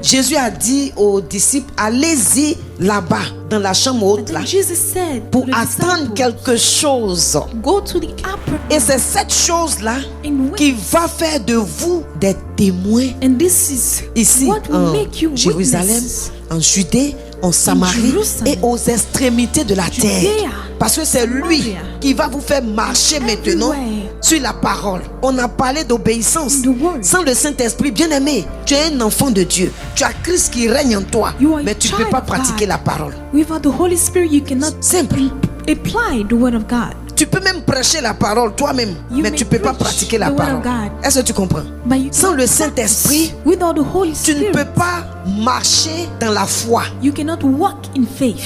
Jésus a dit aux disciples, allez-y là-bas, dans la chambre haute là, pour attendre quelque chose. Go to the upper Et c'est cette chose-là in qui which, va faire de vous des témoins and this is ici what will en make you Jérusalem, witnesses en Judée, en Samarie Jerusalem, et aux extrémités de la terre. Judea, Parce que c'est lui Samaria, qui va vous faire marcher maintenant everywhere. sur la parole. On a parlé d'obéissance. The word. Sans le Saint-Esprit, bien aimé, tu es un enfant de Dieu. Tu as Christ qui règne en toi. You are a Mais tu ne peux child pas of pratiquer God. la parole. Without the Holy Spirit, you cannot Simple. apply the word of God. Tu peux même prêcher la parole toi-même, You mais may tu ne peux pas preach pratiquer la the word parole. of God. Est-ce que tu comprends? But you Sans cannot le practice. Saint-Esprit, Without the Holy tu ne Spirit, peux pas marcher dans la foi. you cannot walk in faith.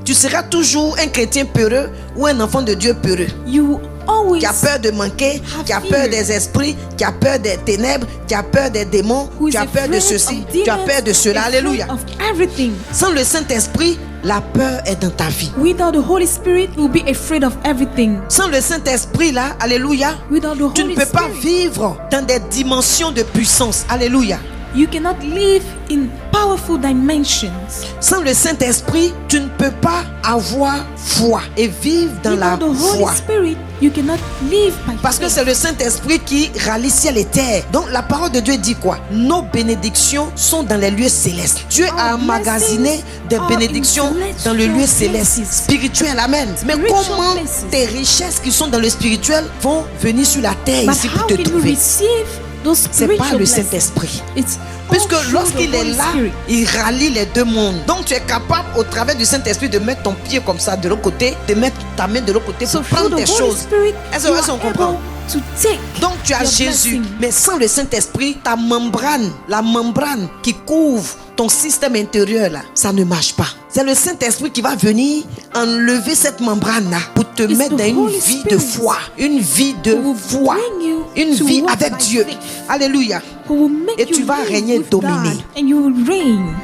Tu seras toujours un chrétien peureux ou un enfant de Dieu peureux. You always Qui a peur de manquer, qui a fear. peur des esprits, qui a peur des ténèbres, qui a peur des démons, who is qui a peur de afraid ceci, of qui a demons, peur de cela. afraid Alléluia. of everything. Sans le Saint-Esprit, la peur est dans ta vie. Without the Holy Spirit, you'll be afraid of everything. Sans le Saint-Esprit là, alléluia, Without the tu ne Holy peux pas Spirit, vivre dans des dimensions de puissance. Alléluia. you cannot live in powerful dimensions. Sans le Saint-Esprit, tu ne peux pas avoir foi et vivre dans la Without the Holy foi. Spirit, you cannot live by Parce que faith. c'est le Saint-Esprit qui rallie ciel et terre. Donc la parole de Dieu dit quoi? Nos bénédictions sont dans les lieux célestes. Dieu a Our emmagasiné blessings des are bénédictions in dans le lieu celestial céleste, places. spirituel. Amen. Mais Spiritual comment places. tes richesses qui sont dans le spirituel vont venir sur la terre But ici pour how te can you trouver? receive those C'est spiritual pas le blessings? Saint-Esprit. It's Puisque all through lorsqu'il the est Holy là, Spirit. il rallie les deux mondes. Donc tu es capable au travers du Saint-Esprit de mettre ton pied comme ça de l'autre côté, de mettre ta main de l'autre côté So pour through prendre the tes Holy choses. Spirit, Est-ce you qu'on are comprend? able to take Donc tu as your Jésus, blessing. mais sans le Saint-Esprit, ta membrane, la membrane qui couvre ton système intérieur là, ça ne marche pas. C'est le Saint-Esprit qui va venir enlever cette membrane là pour te It's mettre the dans une Holy vie de Spirit foi, une vie de who will foi, bring you une to vie walk avec by Dieu. faith. Alléluia. Who will make Et you tu vas live régner, with dominer. God, and you will reign.